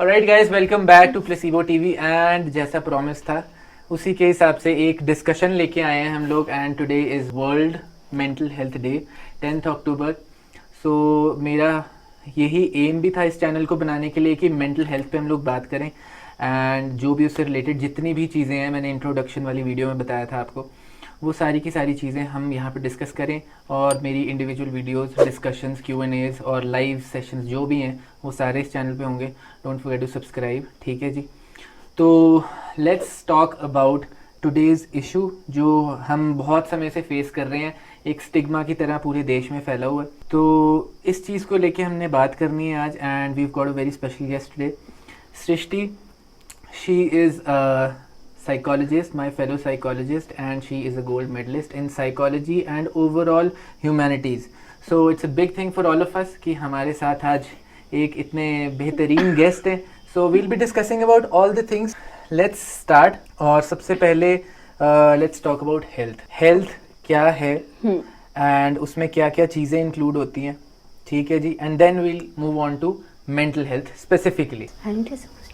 Alright guys, welcome back to placebo TV. And जैसा promise था उसी के हिसाब से एक डिस्कशन लेके आए हैं हम लोग। And today is world mental health day, 10th अक्टूबर। सो मेरा यही एम भी था इस चैनल को बनाने के लिए कि मेंटल हेल्थ पे हम लोग बात करें। एंड जो भी उससे रिलेटेड जितनी भी चीज़ें हैं, मैंने इंट्रोडक्शन वाली वीडियो में बताया था आपको, वो सारी की सारी चीज़ें हम यहाँ पे डिस्कस करें। और मेरी इंडिविजुअल वीडियोस, डिस्कशंस, Q&As और लाइव सेशंस जो भी हैं वो सारे इस चैनल पे होंगे। डोंट फॉरगेट टू सब्सक्राइब, ठीक है जी। तो let's talk about today's issue जो हम बहुत समय से फेस कर रहे हैं, एक स्टिग्मा की तरह पूरे देश में फैला हुआ है। तो इस चीज़ को लेके हमने बात करनी है आज। And we have got a very special guest today, Srishti. She is psychologist, my fellow psychologist, and she is a gold medalist in psychology and overall humanities. So it's a big thing for all of us कि हमारे साथ आज एक इतने बेहतरीन guest हैं। So we'll be discussing about all the things. Let's start. और सबसे पहले let's talk about health. Health क्या है and उसमें क्या क्या चीज़ें include होती हैं, ठीक है जी। And then we'll move on to mental health specifically.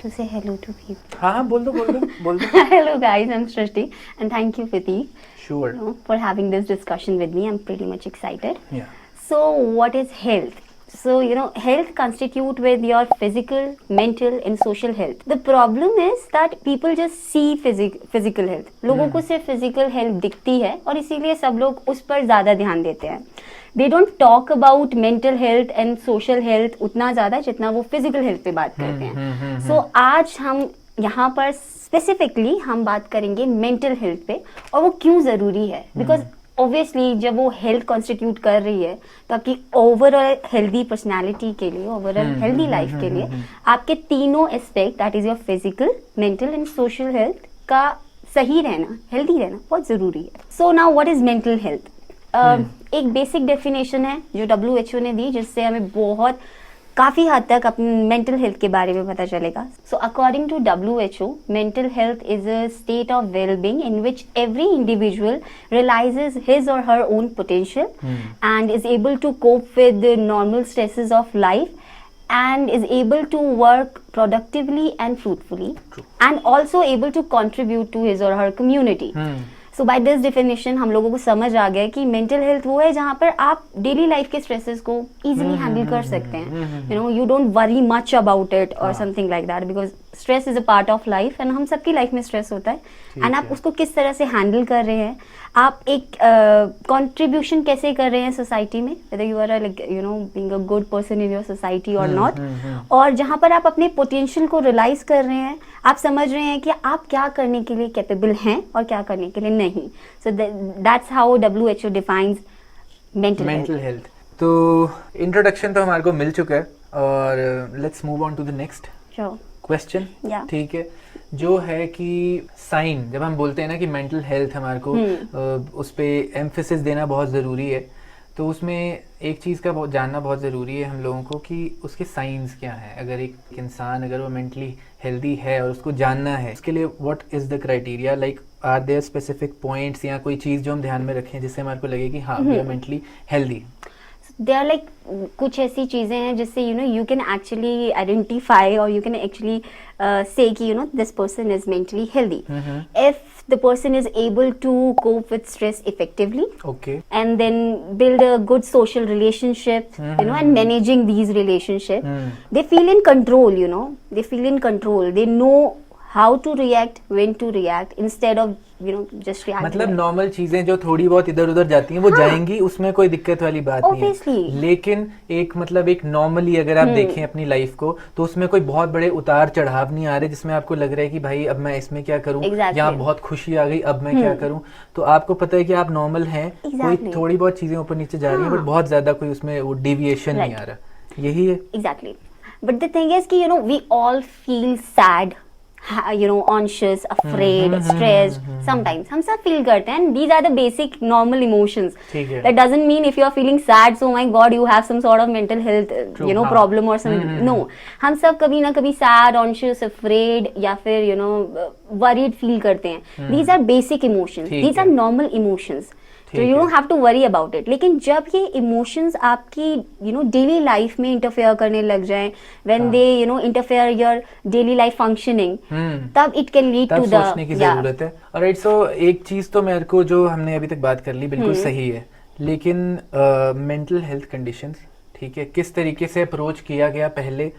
To say hello to people. हाँ बोल दो Hello guys, I'm Srishti and thank you Prateek. Sure. For having this discussion with me. I'm pretty much excited. Yeah. So what is health? So health constitute with your physical, mental and social health. The problem is that people just see physical health. लोगों को सिर्फ physical health दिखती है और इसीलिए सब लोग उस पर ज़्यादा ध्यान देते हैं. They don't talk about mental health and social health उतना ज़्यादा जितना वो physical health पे बात करते हैं. So आज हम यहाँ पर स्पेसिफिकली हम बात करेंगे mental health पे और वो क्यों ज़रूरी है. Because ऑब्वियसली जब वो हेल्थ कॉन्स्टिट्यूट कर रही है तो आपकी ओवरऑल हेल्दी पर्सनालिटी के लिए, ओवरऑल हेल्दी लाइफ के लिए आपके तीनों aspect, that is your physical, mental and social health का सही रहना, हेल्दी रहना बहुत जरूरी है. So now what is mental health? एक बेसिक डेफिनेशन है जो WHO ने दी, जिससे हमें बहुत काफ़ी हद तक अपने मेंटल हेल्थ के बारे में पता चलेगा. So according to WHO, mental health is a state of well-being in which every individual realizes his or her own potential and is able to cope with the normal stresses of life and is able to work productively and fruitfully. True. And also able to contribute to his or her community. So by this definition हम लोगों को समझ आ गया कि mental health वो है जहाँ पर आप डेली लाइफ के स्ट्रेसेस को इजीली हैंडल कर सकते हैं. You don't worry much about it और something like that, because stress is a part of life and हम सबकी लाइफ में स्ट्रेस होता है. एंड आप उसको किस तरह से हैंडल कर रहे हैं, आप एक कंट्रीब्यूशन कैसे कर रहे हैं सोसाइटी में, whether you are being a good person in your society और नॉट. और जहाँ पर आप अपने पोटेंशियल को रियलाइज कर रहे हैं, आप समझ रहे हैं कि आप क्या करने के लिए कैपेबल हैं और क्या करने के लिए नहीं. So that's how WHO defines mental health. तो इंट्रोडक्शन तो हमारे को मिल चुका है और let's move on to the next question. ठीक है, जो है कि साइन, जब हम बोलते हैं ना कि मेंटल हेल्थ हमारे को उस पे एम्फेसिस देना बहुत ज़रूरी है, तो उसमें एक चीज़ का जानना बहुत ज़रूरी है हम लोगों को कि उसके साइंस क्या हैं. अगर एक इंसान अगर वो मेंटली हेल्दी है और उसको जानना है, उसके लिए what is the criteria, like are there specific points या कोई चीज़ जो हम ध्यान में रखें जिससे हमारे को लगे कि हाँ we are mentally healthy. They are like कुछ ऐसी चीज़ें हैं जिससे यू कैन एक्चुअली आइडेंटिफाई और यू कैन एक्चुअली से कि this person is mentally healthy if the person is able to cope with stress effectively. Okay. And then build a good social relationship, and managing these relationships. They feel in control, they feel in control. They know how to react, when to react, instead of just reacting. मतलब normal चीजें जो थोड़ी बहुत इधर उधर जाती हैं वो जाएंगी, उसमें कोई दिक्कत वाली बात नहीं है. लेकिन एक नॉर्मली अगर आप देखें अपनी लाइफ को, तो उसमें कोई बहुत बड़े उतार चढ़ाव नहीं आ रहे जिसमें आपको लग रहा है कि भाई अब मैं इसमें क्या करूं, या बहुत खुशी आ गई अब मैं क्या करूं. तो आपको पता है कि आप नॉर्मल हैं, कोई थोड़ी बहुत चीजें ऊपर नीचे जा रही है बट बहुत ज्यादा कोई उसमें वो डेविएशन नहीं आ रहा. यही है. Exactly. But the thing is कि we all feel sad, anxious, afraid, stressed. Sometimes हम सब feel करते हैं. These are the basic normal emotions. That doesn't mean if you are feeling sad, so my God, you have some sort of mental health, problem or some. No, हम सब कभी ना कभी sad, anxious, afraid या फिर worried feel करते हैं. These are basic emotions. These are normal emotions. तो you don't have to worry about it. लेकिन जब ये इमोशंस आपकी डेली लाइफ में इंटरफेयर करने लग जाएं, when they interfere your daily life functioning, तब it can lead to the सोचने की जरूरत है। ऑलराइट, सो एक चीज तो मेरे को जो हमने अभी तक बात कर ली बिल्कुल सही है, लेकिन मेंटल हेल्थ कंडीशंस, ठीक है, किस तरीके से अप्रोच किया गया पहले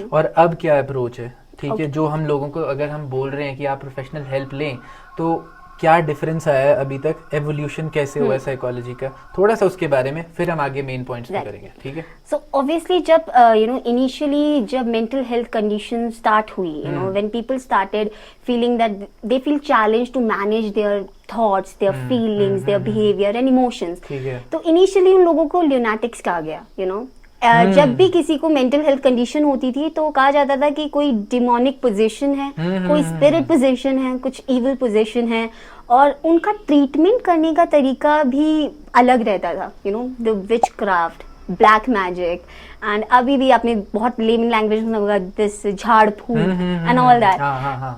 और अब क्या अप्रोच है, ठीक है, जो हम लोगों को अगर हम बोल रहे हैं कि आप प्रोफेशनल हेल्प लें, तो क्या डिफरेंस आया है अभी तक, एवोल्यूशन कैसे हुआ है साइकोलॉजी का, थोड़ा सा उसके बारे में, फिर हम आगे मेन पॉइंट्स पे करेंगे, ठीक है। सो ऑब्वियसली जब इनिशियली जब मेंटल हेल्थ कंडीशन स्टार्ट हुई, when people started feeling that they feel challenge to manage their thoughts, their feelings, their behaviour and emotions, तो इनिशियली उन लोगों को ल्यूनाटिक्स कहा गया, जब भी किसी को मेंटल हेल्थ कंडीशन होती थी तो कहा जाता था कि कोई डिमोनिक पोजीशन है, कोई स्पिरिट पोजीशन है, कुछ इविल पोजीशन है, और उनका ट्रीटमेंट करने का तरीका भी अलग रहता था, the which craft, black magic, and अभी भी आपने बहुत लेमन लैंग्वेज में होगा दिस झाड़ फूक एंड ऑल दैट।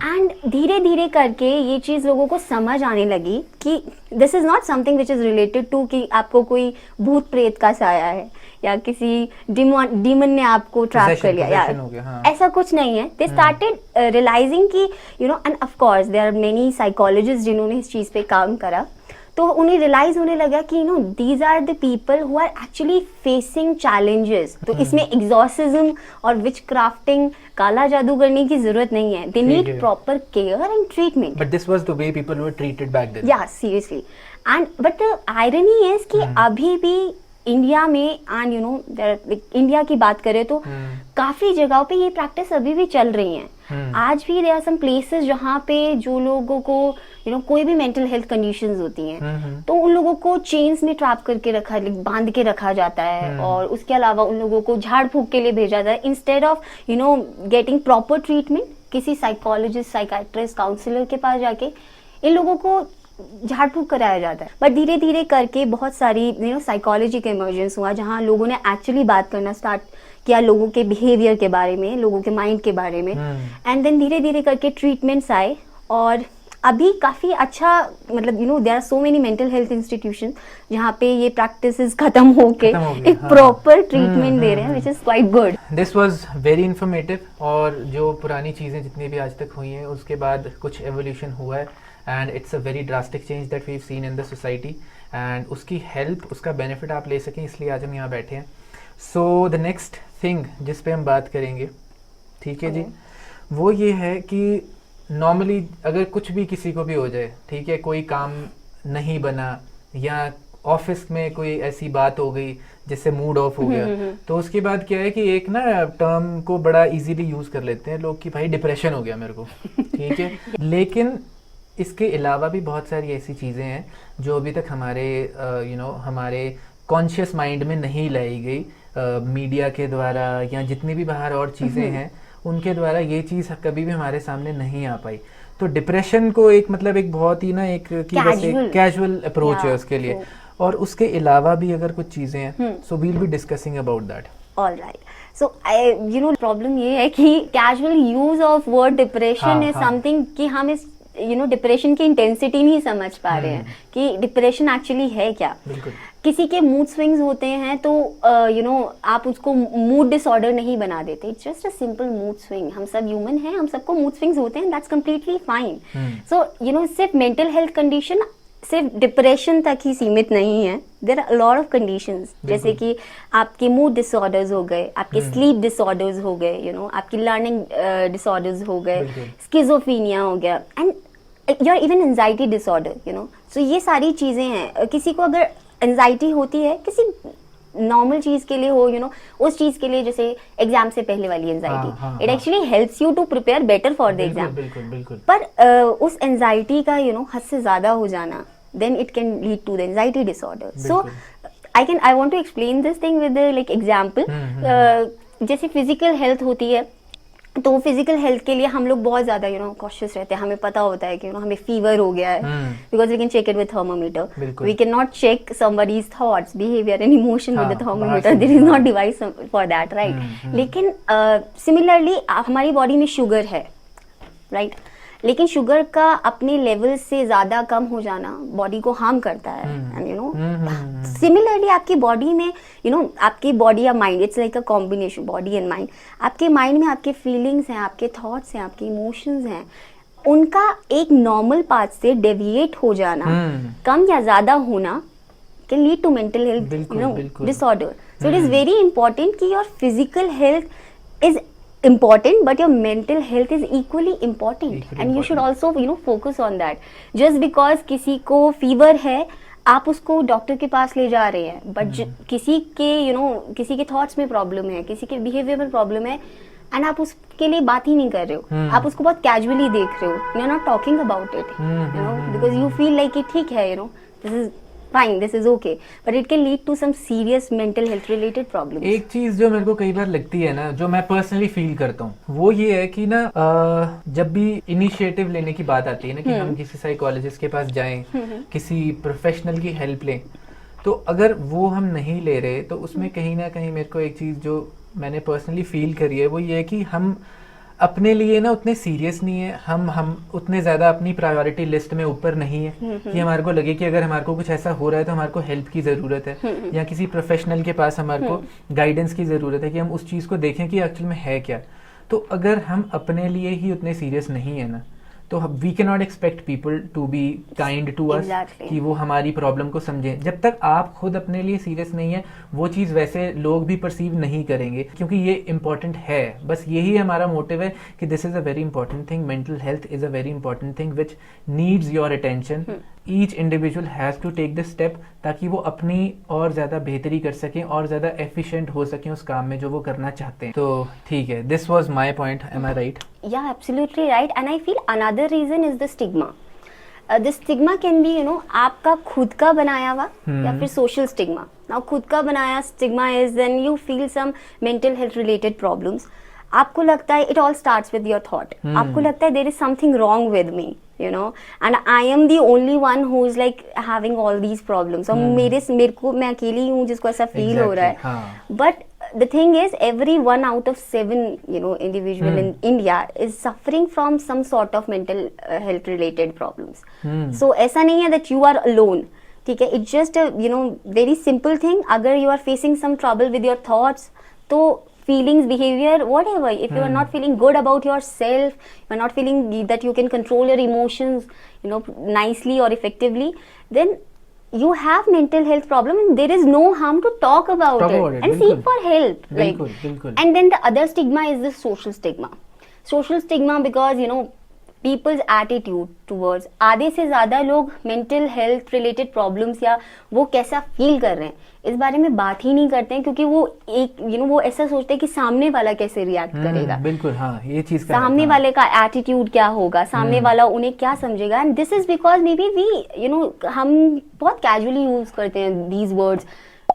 एंड धीरे धीरे करके ये चीज लोगों को समझ आने लगी कि this is not something which is related to कि आपको कोई भूत प्रेत का साया है या किसी डीमन ने आपको ट्रैप कर लिया, या ऐसा कुछ नहीं है। दे स्टार्टेड रियलाइजिंग कि and of course there are many psychologists जिन्होंने इस चीज पे काम करा, तो उन्हें रियलाइज होने लगा कि these are the people who are actually facing challenges. तो इसमें एग्जॉर्सिज्म और विच क्राफ्टिंग, काला जादू करने की जरूरत नहीं है, they need proper care and treatment. But this was the way people were treated back then. या seriously, and but the irony is कि अभी भी इंडिया में एंड इंडिया की बात करें तो काफी जगहों पे ये प्रैक्टिस अभी भी चल रही हैं। आज भी देयर आर सम प्लेसेस जहाँ पे जो लोगों को कोई भी मेंटल हेल्थ कंडीशंस होती हैं तो उन लोगों को चेन्स में ट्रैप करके बांध के रखा जाता है, और उसके अलावा उन लोगों को झाड़ फूक के लिए भेजा जाता है instead of getting proper treatment किसी साइकोलॉजिस्ट, साइकाइट्रिस्ट, काउंसलर के पास जाके इन लोगों को झाड़ फूक कराया जाता है। बट धीरे धीरे करके बहुत सारी साइकोलॉजी का इमर्जेंस हुआ जहाँ लोगों ने एक्चुअली बात करना स्टार्ट किया लोगों के बिहेवियर के बारे में, लोगों के माइंड के बारे में, एंड देन धीरे धीरे करके ट्रीटमेंट्स आए, और अभी काफी अच्छा मतलब there are so many mental health institution जहाँ पे ये प्रैक्टिसेस खत्म होके एक प्रॉपर ट्रीटमेंट दे रहे हैं, which is quite good. This was very informative, और जो पुरानी चीजें जितनी भी आज तक हुई हैं उसके बाद कुछ एवोल्यूशन हुआ है, and it's a very drastic change that we have seen in the society, and उसकी हेल्प, उसका बेनिफिट आप ले सकें, इसलिए आज हम यहाँ बैठे हैं। सो द नेक्स्ट थिंग जिस पे हम बात करेंगे, ठीक है जी, वो ये है कि नॉर्मली अगर कुछ भी किसी को भी हो जाए, ठीक है, कोई काम नहीं बना या ऑफिस में कोई ऐसी बात हो गई जिससे मूड ऑफ हो गया, तो उसके बाद क्या है कि एक ना टर्म को बड़ा इजीली यूज कर लेते हैं लोग कि भाई डिप्रेशन हो गया मेरे को, ठीक है। लेकिन इसके अलावा भी बहुत सारी ऐसी चीज़ें हैं जो अभी तक हमारे हमारे कॉन्शियस माइंड में नहीं लाई गई, मीडिया के द्वारा या जितनी भी बाहर और चीज़ें हैं उनके द्वारा ये चीज़ कभी भी हमारे सामने नहीं आ पाई। तो डिप्रेशन को एक मतलब एक बहुत ही ना एक कैजुअल अप्रोच है उसके लिए, और उसके अलावा भी अगर कुछ चीज़ें हैं, so we'll be discussing about that. Alright, so problem ये है कि casual use of word depression is something कि हम इस डिप्रेशन की इंटेंसिटी नहीं समझ पा रहे हैं कि डिप्रेशन एक्चुअली है क्या। किसी के मूड स्विंग्स होते हैं तो आप उसको मूड डिसऑर्डर नहीं बना देते, it's just a simple mood swing. हम सब ह्यूमन हैं, हम सबको मूड स्विंग्स होते हैं, दैट्स कंप्लीटली फाइन। सो सिर्फ मेंटल हेल्थ कंडीशन सिर्फ डिप्रेशन तक ही सीमित नहीं है, there are lot of conditions, जैसे कि आपके मूड डिसऑर्डर्स हो गए, आपके स्लीप डिसऑर्डर्स हो गए, आपकी लर्निंग डिसऑर्डर्स हो गए, स्किज़ोफ्रेनिया हो गया, and your even anxiety disorder, so ये सारी चीजें हैं। किसी को अगर एंजाइटी होती है किसी नॉर्मल चीज के लिए हो, उस चीज के लिए, जैसे एग्जाम से पहले वाली anxiety, it actually helps you to prepare better for the exam. पर उस एंजाइटी का हद से ज्यादा हो जाना, then it can lead to the anxiety disorder. So I want to explain this thing with like example. जैसे फिजिकल हेल्थ होती है, तो फिजिकल हेल्थ के लिए हम लोग बहुत ज्यादा कॉशियस रहते हैं। हमें पता होता है कि हमें फीवर हो गया है, because we can check it with thermometer. We can not check somebody's thoughts, behaviour and emotion with the thermometer, there is not device for that, right. लेकिन सिमिलरली हमारी बॉडी में शुगर है, राइट। लेकिन sugar का अपने level से ज्यादा कम हो जाना बॉडी को हार्म करता है। एंड यू नो सिमिलरली आपकी बॉडी में आपकी बॉडी या mind, it's like a combination, body and mind. आपके माइंड में आपके फीलिंग्स हैं, आपके थॉट्स हैं, आपके इमोशंस हैं, उनका एक नॉर्मल पाथ से डेविएट हो जाना, कम या ज्यादा होना can lead to mental health disorder. So it is very important कि your physical health is important but your mental health is equally important and you should also focus on that. Just because किसी को fever है आप उसको doctor के पास ले जा रहे हैं, बट किसी के किसी के थॉट्स में प्रॉब्लम है, किसी के बिहेवियर में प्रॉब्लम है एंड आप उसके लिए बात ही नहीं कर रहे हो, आप उसको बहुत कैजुअली देख रहे हो, you are not talking about it, because you feel like it ठीक है, this is fine, this is okay, but it can lead to some serious mental health related problems. एक चीज जो मेरे को कई बार लगती है ना, जो मैं पर्सनली फील करता हूँ, वो ये है कि ना जब भी इनिशिएटिव लेने की बात आती है ना कि हम किसी साइकोलॉजिस्ट के पास जाएं, किसी प्रोफेशनल की हेल्प लें, तो अगर वो हम नहीं ले रहे तो उसमें कहीं ना कहीं मेरे को एक चीज जो मैंने पर्सनली फील करी है वो ये है कि हम अपने लिए ना उतने सीरियस नहीं है, हम उतने ज्यादा अपनी प्रायोरिटी लिस्ट में ऊपर नहीं है कि हमारे को लगे कि अगर हमारे को कुछ ऐसा हो रहा है तो हमारे को हेल्प की जरूरत है या किसी प्रोफेशनल के पास हमारे को गाइडेंस की जरूरत है कि हम उस चीज को देखें कि एक्चुअल में है क्या। तो अगर हम अपने लिए ही उतने सीरियस नहीं है ना, तो we can not expect people to be kind to us, कि वो हमारी प्रॉब्लम को समझें। जब तक आप खुद अपने लिए सीरियस नहीं है, वो चीज़ वैसे लोग भी परसीव नहीं करेंगे, क्योंकि ये इम्पोर्टेंट है। बस यही हमारा मोटिव है कि this is a very important thing, mental health is a very important thing which needs your attention. Each individual has to take this step ताकि वो अपनी और ज़्यादा बेहतरी कर सकें और ज़्यादा एफिशिएंट हो सकें उस काम में जो वो करना चाहते हैं। तो ठीक है, this was my point, am I right? Yeah, absolutely right. And I feel another reason is the stigma. The stigma can be, आपका खुद का बनाया हुआ या फिर social stigma. Now, खुद का बनाया stigma is when you feel some mental health related problems. आपको लगता है it all starts with your thought. आपको लगता है there is something wrong with me, and I am the only one who is like having all these problems. और मैं अकेली हूँ जिसको ऐसा feel हो रहा है. But the thing is, every 1 out of 7 individual in India is suffering from some sort of mental health related problems. So ऐसा नहीं है that you are alone. ठीक है, it's just a very simple thing. अगर you are facing some trouble with your thoughts, तो feelings, behavior, whatever, if you are not feeling good about yourself, you are not feeling that you can control your emotions nicely or effectively, then you have mental health problem and there is no harm to talk about it and seek for help. And then the other stigma is the social stigma because people's attitude towards, आधे से ज्यादा लोग mental health related problems या वो कैसा feel कर रहे हैं इस बारे में बात ही नहीं करते हैं, क्योंकि वो वो ऐसा सोचते हैं कि सामने वाला कैसे रिएक्ट करेगा। बिल्कुल, हाँ, ये चीज सामने वाले का एटीट्यूड क्या होगा, सामने वाला उन्हें क्या समझेगा। And this is because maybe we हम बहुत कैजुअली यूज करते हैं these words,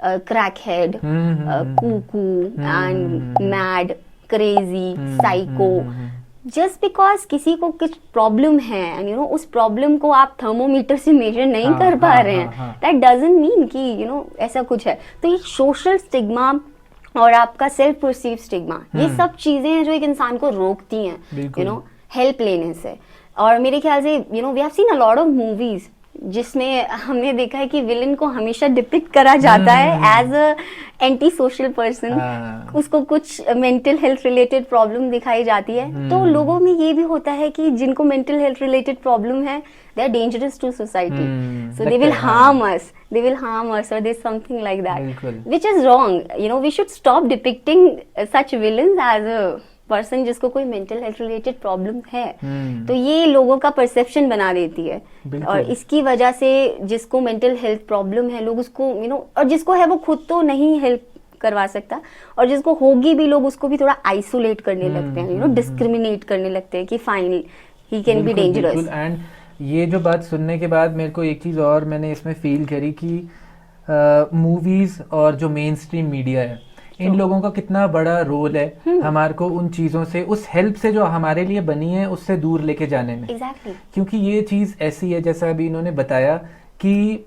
crack head, cuckoo and mad, crazy, psycho, just because किसी को कुछ प्रॉब्लम है एंड उस प्रॉब्लम को आप थर्मोमीटर से मेजर नहीं कर पा रहे हैं, दैट डजंट मीन कि ऐसा कुछ है। तो ये सोशल स्टिग्मा और आपका सेल्फ परसीव स्टिग्मा, ये सब चीजें हैं जो एक इंसान को रोकती हैं हेल्प लेने से। और मेरे ख्याल से we have seen a lot of movies जिसमें हमने देखा है कि विलन को हमेशा डिपिक्ट करा जाता है as a anti social person, उसको कुछ मेंटल हेल्थ रिलेटेड प्रॉब्लम दिखाई जाती है। तो लोगों में ये भी होता है कि जिनको मेंटल हेल्थ रिलेटेड प्रॉब्लम है, they are dangerous to society, so they will harm us, or there's something like that, which is wrong. We should stop depicting such villains as a person जिसको कोई mental health related problem है। तो ये लोगों का perception बना देती है और इसकी वजह से जिसको मेंटल हेल्थ प्रॉब्लम है लोग उसको और जिसको है वो खुद तो नहीं हेल्प करवा सकता, और जिसको होगी भी लोग उसको भी थोड़ा आइसोलेट करने लगते हैं, डिस्क्रिमिनेट करने लगते हैं कि fine he can be dangerous. And ये जो बात सुनने के बाद मेरे को एक चीज और मैंने इसमें फील करी कि मूवीज और जो मेन स्ट्रीम मीडिया है, इन लोगों का कितना बड़ा रोल है हमारे को उन चीजों से, उस हेल्प से जो हमारे लिए बनी है उससे दूर लेके जाने में। क्योंकि ये चीज ऐसी है, जैसा अभी इन्होंने बताया, कि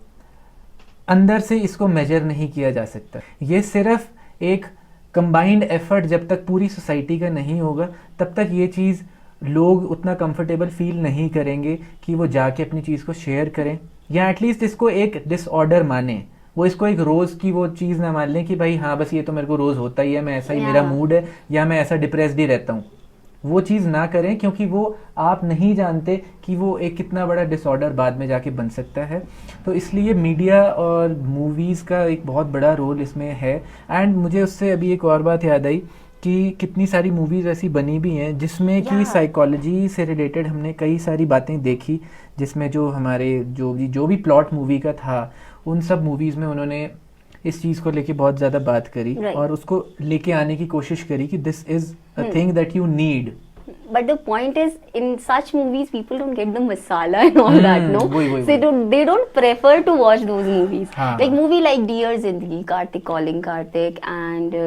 अंदर से इसको मेजर नहीं किया जा सकता। ये सिर्फ एक कंबाइंड एफर्ट जब तक पूरी सोसाइटी का नहीं होगा तब तक ये चीज लोग उतना कंफर्टेबल फील नहीं करेंगे कि वो जाके अपनी चीज़ को शेयर करें, या एटलीस्ट इसको एक डिसऑर्डर माने, वो इसको एक रोज़ की वो चीज़ ना मान लें कि भाई हाँ बस ये तो मेरे को रोज़ होता ही है, मैं ऐसा ही मेरा Yeah. मूड है, या मैं ऐसा डिप्रेस्ड ही रहता हूँ। वो चीज़ ना करें, क्योंकि वो आप नहीं जानते कि वो एक कितना बड़ा डिसऑर्डर बाद में जाके बन सकता है। तो इसलिए मीडिया और मूवीज़ का एक बहुत बड़ा रोल इसमें है। एंड मुझे उससे अभी एक और बात याद आई कि कितनी सारी मूवीज़ ऐसी बनी भी हैं जिसमें कि Yeah. साइकोलॉजी से रिलेटेड हमने कई सारी बातें देखी, जिसमें जो हमारे जो भी प्लॉट मूवी का था, उन सब मूवीज़ में उन्होंने इस चीज़ को लेके बहुत ज़्यादा बात करी Right. और उसको लेके आने की कोशिश करी कि this is a thing that you need. But the point is, in such movies, people don't get the masala and all that, no? वही। They don't prefer to watch those movies. हाँ. Like movie like Dear Zindagi, Kartik calling Kartik, and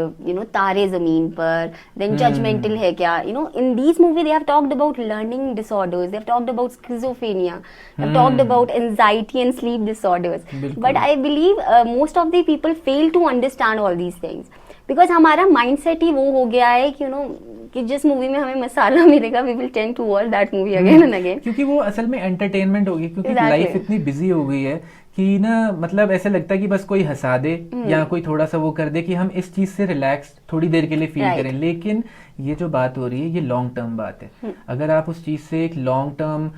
Tare Zameen Par, then Judgmental Hai Kya. In these movies, they have talked about learning disorders. They have talked about schizophrenia. They have talked about anxiety and sleep disorders. बिल्कुल। But I believe most of the people fail to understand all these things. Because हमारा mindset ही वो हो गया है कि कि जिस movie में हमें मसाला मिलेगा we will tend to watch that movie again and again, क्योंकि वो असल में एंटरटेनमेंट होगी, क्योंकि Exactly. लाइफ इतनी बिजी हो गई है कि ना, मतलब ऐसा लगता है कि बस कोई हंसा दे या कोई थोड़ा सा वो कर दे कि हम इस चीज से रिलैक्स थोड़ी देर के लिए फील Right. करें। लेकिन ये जो बात हो रही है ये लॉन्ग टर्म बात है। अगर आप उस चीज से एक लॉन्ग टर्म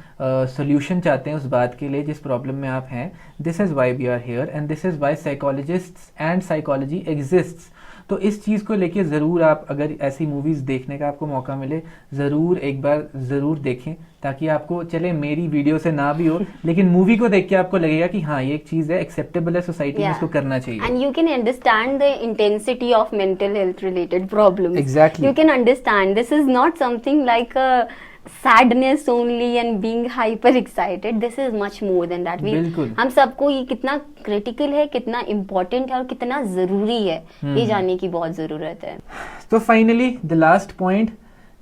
सोल्यूशन चाहते हैं उस बात के लिए जिस प्रॉब्लम में आप हैं, this is why we are here and this is why psychologists and psychology exists. तो इस चीज़ को लेके ज़रूर आप, अगर ऐसी मूवीज़ देखने का आपको मौका मिले, ज़रूर एक बार ज़रूर देखें, ताकि आपको चले मेरी वीडियो से ना भी हो लेकिन मूवी को देख के आपको लगेगा कि हाँ ये एक चीज़ है, एक्सेप्टेबल है सोसाइटी में, इसको करना चाहिए। And you can understand the intensity of mental health related problems. Exactly. You can understand this is not something like sadness only and being hyper excited. This is much more than that. बिल्कुल। हम सबको ये कितना critical है, कितना important है और कितना जरूरी है ये जानने की बहुत जरूरत है। तो फाइनली द लास्ट पॉइंट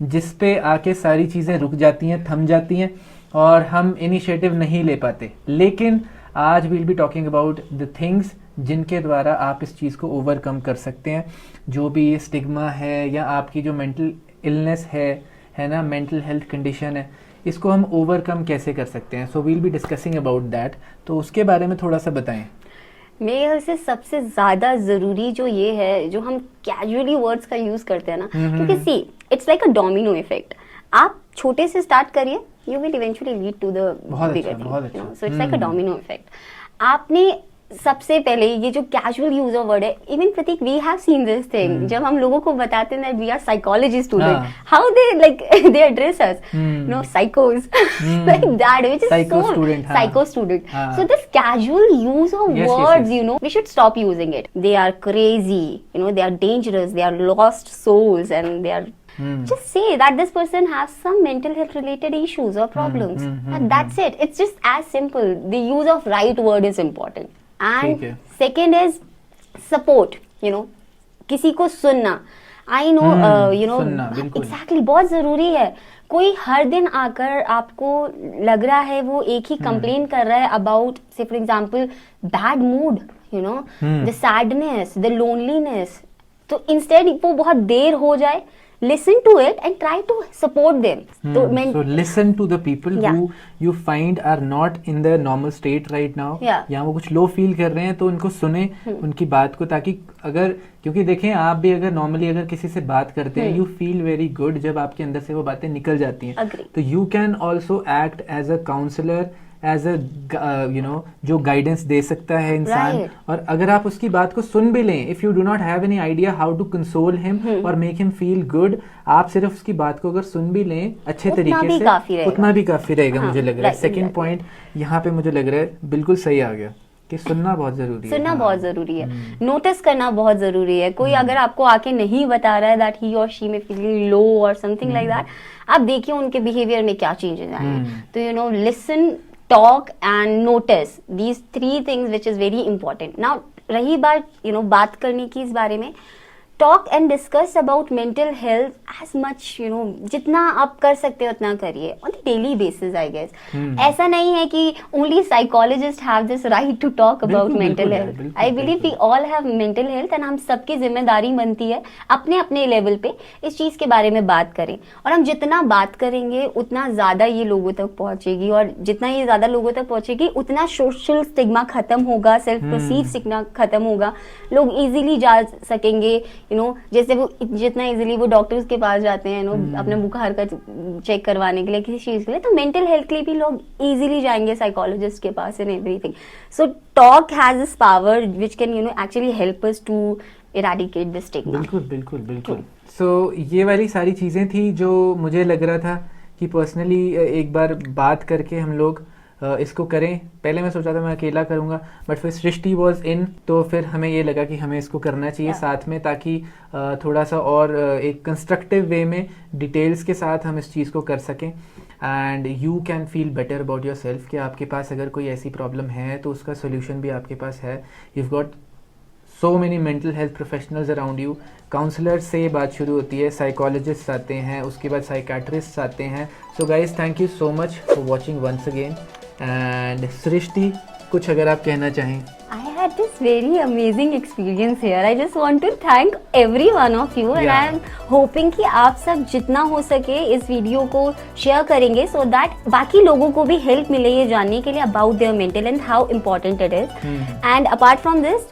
जिस पे आके सारी चीज़ें रुक जाती हैं, थम जाती हैं और हम इनिशिएटिव नहीं ले पाते, लेकिन आज we'll be talking about the things जिनके द्वारा आप इस चीज़ को ओवरकम कर सकते हैं। जो भी ये स्टिग्मा है या आपकी जो मेंटल इलनेस है ना, मेंटल हेल्थ कंडीशन है, इसको हम ओवरकम कैसे कर सकते हैं। So we'll be discussing about that. तो उसके बारे में थोड़ा सा बताएं। मेरे ख्याल से सबसे ज्यादा जरूरी जो ये है, जो हम कैजुअली वर्ड्स का यूज करते हैं ना, क्योंकि see it's like a domino effect. आप छोटे से स्टार्ट करिए, you will eventually lead to the bigger thing. So it's like a domino effect. आपने सबसे पहले ये जो कैजुअल यूज ऑफ वर्ड है, even Prateek we have seen this thing, जब हम लोगों को बताते हैं that we are psychology student, how they like they address us, no साइकोस, like that, which is Psycho so student, psycho student. So this casual use of words, you know, we should stop using it. They are crazy, you know, they are dangerous, they are lost souls, and they are just say that this person has some mental health related issues or problems, and that's it. It's just as simple. The use of right word is important. And second is support, you know, किसी को सुनना। I know, you know, exactly, बहुत जरूरी है। कोई हर दिन आकर आपको लग रहा है वो एक ही कंप्लेन कर रहा है अबाउट, से for example, bad mood, you know, the sadness, the loneliness, तो इंस्टेड वो बहुत देर हो जाए, listen to it and try to support them. So listen to the people who you find are not in the normal state right now. या वो कुछ low feel कर रहे हैं, तो उनको सुने उनकी बात को, ताकि अगर, क्योंकि देखें आप भी अगर नॉर्मली अगर किसी से बात करते हैं, यू फील वेरी गुड जब आपके अंदर से वो बातें निकल जाती हैं। तो you can also act as a counsellor, as a you know, जो गाइडेंस दे सकता है इंसान। और अगर आप उसकी बात को सुन भी लें, if you do not have any idea how to console him और मेक हिम फील गुड, आप सिर्फ उसकी बात को अगर सुन भी लें अच्छे तरीके से, उतना भी काफी रहेगा। मुझे लग रहा है सेकंड पॉइंट यहाँ पे मुझे लग रहा है बिल्कुल सही आ गया कि सुनना बहुत जरूरी है। सुनना बहुत जरूरी है, नोटिस करना बहुत जरूरी है। कोई अगर आपको आके नहीं बता रहा है दैट ही और शी में फीलिंग लो और समथिंग लाइक दैट, आप देखिए उनके बिहेवियर में क्या चेंजेस आए हैं। तो you know, listen, talk and notice, these three things which is very important. Now रही बात, you know, बात करने की इस बारे में, talk and discuss about mental health as much, you know, जितना आप कर सकते हो उतना करिए on daily basis, I guess. ऐसा नहीं है कि only psychologist have this right to talk about mental health. I believe we all have mental health and हम सबकी जिम्मेदारी बनती है अपने अपने लेवल पे इस चीज के बारे में बात करें. और हम जितना बात करेंगे उतना ज्यादा ये लोगों तक पहुंचेगी, और जितना ये ज्यादा लोगों तक पहुंचेगी उतना सोशल स्टिग्मा खत्म होगा, सेल्फ परसीव स्टिग्मा खत्म होगा. लोग इजीली जा सकेंगे, यू नो, जैसे वो जितना इजीली वो डॉक्टर्स के पास जाते हैं, अपने बुखार का चेक करवाने के लिए, किसी चीज के लिए, तो मेंटल हेल्थ के लिए भी लोग इजीली जाएंगे साइकोलॉजिस्ट के पास and everything. So talk has this power which can, you know, actually help us to eradicate this stigma. बिल्कुल बिल्कुल बिल्कुल. सो ये वाली सारी चीज़ें थी जो मुझे लग रहा था कि पर्सनली एक बार बात करके हम लोग इसको करें. पहले मैं सोचा था मैं अकेला करूंगा, बट फिर सृष्टि वॉज इन, तो फिर हमें ये लगा कि हमें इसको करना चाहिए साथ में, ताकि थोड़ा सा और एक कंस्ट्रक्टिव वे में डिटेल्स के साथ हम इस चीज़ को कर सकें. And you can feel better about your self कि आपके पास अगर कोई ऐसी प्रॉब्लम है तो उसका सोल्यूशन भी आपके पास है. you've got so many mental health professionals around you. Counsellor से बात शुरू होती है, साइकोलॉजिस्ट आते हैं, उसके बाद साइकेट्रिस्ट आते हैं. So guys, thank you so much for watching once again. And Srishti, कुछ अगर आप कहना चाहें. I had this very amazing experience here. I just want to thank every one of you, and I am hoping कि आप सब जितना हो सके इस वीडियो को शेयर करेंगे, so that बाकी लोगों को भी हेल्प मिले ये जानने के लिए about their mental and how important it is. And apart from this,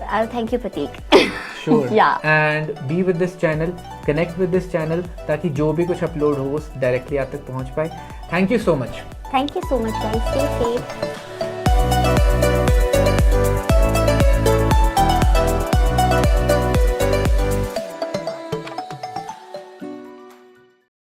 I'll thank you, Prateek. Sure. Yeah. And be with this channel, connect with this channel, ताकि जो भी कुछ अपलोड हो वो डायरेक्टली आप तक पहुंच पाए. Thank you so much. Thank you so much, guys. Stay safe.